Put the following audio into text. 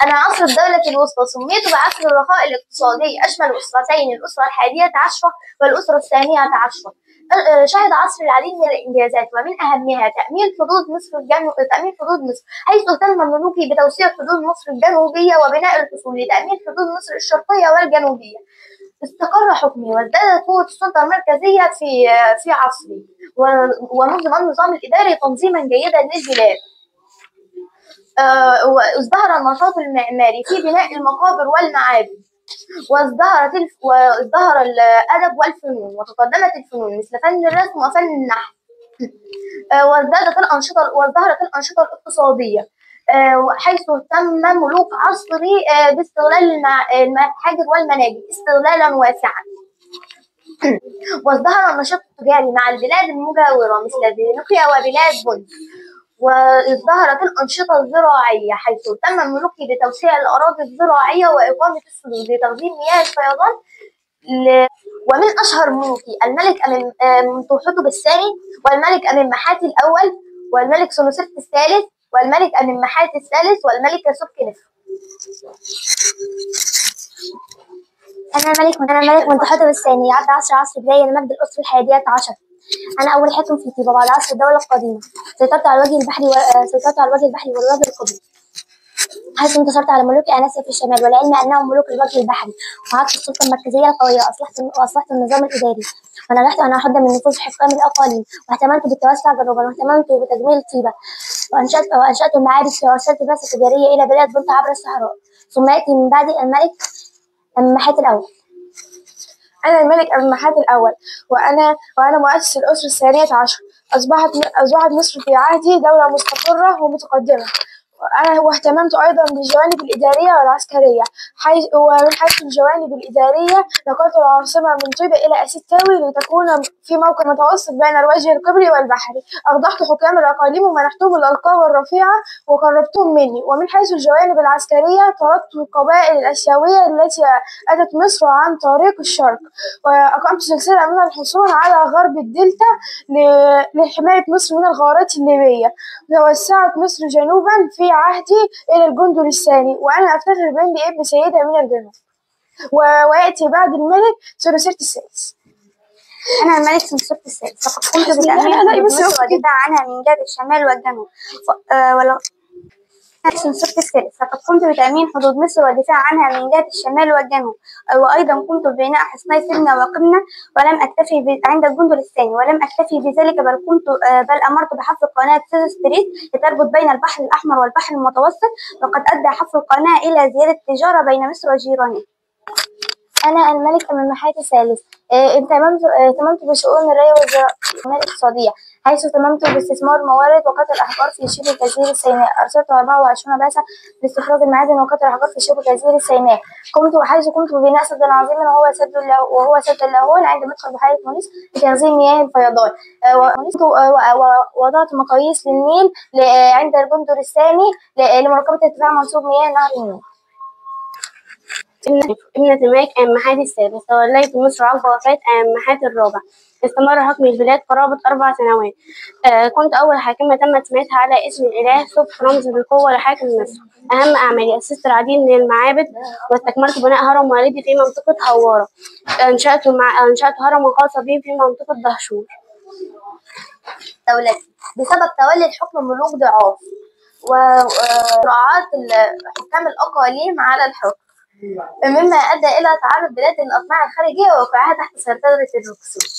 أنا عصر الدولة الوسطى سميت بعصر الرخاء الاقتصادي، أشمل أسرتين، الأسرة 11 والأسرة 12. شهد عصر العديد من الإنجازات ومن أهمها تأمين حدود مصر، حيث اهتم الملوكي بتوسيع حدود مصر الجنوبية وبناء الحصون لتأمين حدود مصر الشرقية والجنوبية. استقر حكمي وازدادت قوة السلطة المركزية في عصري، ونظم النظام الإداري تنظيما جيدا للبلاد. وازدهر النشاط المعماري في بناء المقابر والمعابد، وازدهر الأدب والفنون، وتقدمت الفنون مثل فن الرسم وفن النحت. وازدهرت الأنشطة الاقتصادية، حيث اهتم ملوك عصري باستغلال المحاجر والمناجم استغلالا واسعا. وازدهر النشاط التجاري مع البلاد المجاورة مثل فينيقيا وبلاد بونس. وازدهرت الأنشطة الزراعية، حيث اهتم الملوك بتوسيع الأراضي الزراعية وإقامة السدود لتخزين مياه الفيضان. ومن أشهر ملوكي الملك أمنمحتب الثاني، والملك أمنمحات الأول، والملك سنوسرت الثالث، والملك أمنمحات الثالث، والملكة سبكنفر. أنا الملك منتحتب الثاني، يعد عصر بداية لمجد الأسرة 11. أنا أول حاكم في طيبة بعد عصر الدولة القديمة. سيطرت على الوجه البحري والوجه القبلي، حيث انتصرت على ملوك آناسيا في الشمال، والعلم أنهم ملوك الوجه البحري، وعدت السلطة المركزية القوية، وأصلحت النظام الإداري، ونجحت أن أحد من نفوذ حكام الأقاليم، واهتممت بالتوسع جنوبا، واهتممت بتجميل طيبة، وأنشأت المعابد، وأرسلت بعثة تجارية إلى بلاد بنت عبر الصحراء. ثم يأتي من بعد الملك أمنمحات الأول. أنا الملك أمنمحات الأول، وأنا مؤسس الأسرة 12. أصبحت مصر في عهدي دولة مستقرة ومتقدمة. واهتممت أيضا بالجوانب الإدارية والعسكرية، ومن حيث الجوانب الإدارية نقلت العاصمة من طيبة إلى أسيتاوي لتكون في موقع متوسط بين الوجه القبلي والبحري. أغضحت حكام الأقاليم ومنحتهم الألقاب الرفيعة وقربتهم مني. ومن حيث الجوانب العسكرية طردت القبائل الآسيوية التي أتت مصر عن طريق الشرق، وأقمت سلسلة من الحصون على غرب الدلتا لحماية مصر من الغارات الليبية. توسعت مصر جنوبا في عهدي إلى الجندل الثاني، وأنا أفتخر بأني ابن سيدة من الجنوب. ويأتي بعد الملك سنوسرت الثالث. أنا الملك سنوسرت الثالث، فقد قمت بتأمين مصر والدفاع عنها من جهة الشمال والجنوب. فقد قمت بتأمين حدود مصر والدفاع عنها من جهة الشمال والجنوب، وأيضا قمت ببناء حصني سيدنا وقمنا، ولم أكتفي عند الجندل الثاني، ولم أكتفي بذلك، بل أمرت بحفر قناة سويس ستريت لتربط بين البحر الأحمر والبحر المتوسط، وقد أدى حفر القناة إلى زيادة التجارة بين مصر وجيرانها. أنا الملك أمنمحات الثالث، اهتممت بشؤون الري والزراعة الاقتصادية، حيث اهتممت باستثمار الموارد وقطع الأحجار في شبه جزيرة سيناء. أرسلت 24 بعثة لاستخراج المعادن وقطع الأحجار في شبه جزيرة سيناء. قمت ببناء سد عظيم وهو سد اللاهون عند مدخل بحيرة مونيس لتخزين مياه الفيضان. ووضعت مقاييس للنيل عند الجندر الثاني لمراقبة ارتفاع منسوب مياه نهر النيل. ابنة الملك أمنمحات الثالث، توليت مصر عقب وفاة أمنمحات الرابع. استمر حكم البلاد قرابة 4 سنوات. كنت أول حاكمة تم تسميتها على اسم الإله صبح، رمز بالقوة لحاكم مصر. أهم أعمالي: أسست العديد من المعابد، واستكملت بناء هرم والدي في منطقة هوارة. أنشأت هرما خاصا به في منطقة دهشور. دولتي بسبب تولي الحكم ملوك ضعاف ومراعاة حكام الأقاليم على الحكم، مما أدى إلى تعرض بلاد الأطماع الخارجية ووقوعها تحت سيطرة الهكسوس.